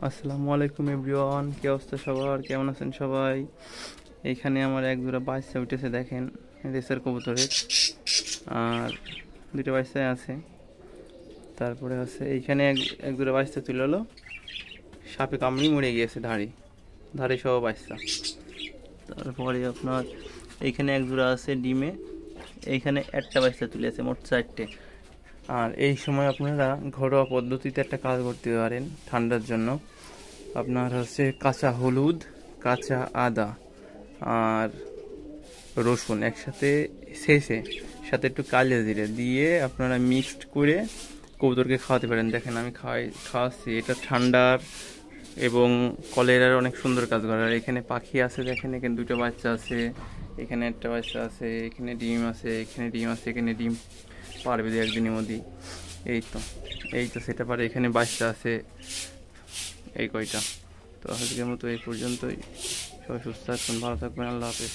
আসসালামু আলাইকুম এভরিওয়ান, কি অবস্থা সবার? কেমন আছেন সবাই? এইখানে আমার এক জোড়া বাচ্চা উঠেছে, দেখেন, রেসার কবুতরের। আর দুটো বাচ্চাই আছে। তারপরে আছে এইখানে এক জোড়া বাচ্চা তুলে হলো, সাপে কামড়ি মরে গিয়েছে, ধারে সহ বাচ্চা। তারপরে আপনার এইখানে এক জোড়া আছে ডিমে, এইখানে একটা বাচ্চা তুলে আছে, মোট 4টে। আর এই সময় আপনারা ঘরোয়া পদ্ধতিতে একটা কাজ করতে পারেন ঠান্ডার জন্য। আপনার হচ্ছে কাঁচা হলুদ, কাঁচা আদা আর রসুন একসাথে ছেঁচে, সাথে একটু কালো জিরে দিয়ে আপনারা মিক্সড করে কবুতরকে খাওয়াতে পারেন। দেখেন আমি খাওয়াচ্ছি, এটা ঠান্ডার এবং কলেরার অনেক সুন্দর কাজ করে। আর এখানে পাখি আছে, দেখেন, এখানে দুটো বাচ্চা আছে, এখানে একটা বাচ্চা আছে, এখানে ডিম আছে, এখানে ডিম আছে, এখানে ডিম পারবে দু একদিনের মধ্যেই। এই তো সেটা পারে, এখানে বাচ্চা আছে এই কয়টা। তো আজকের মতো এই পর্যন্তই। সবাই সুস্থ থাকবেন, ভালো থাকবেন, আল্লাহ হাফেজ।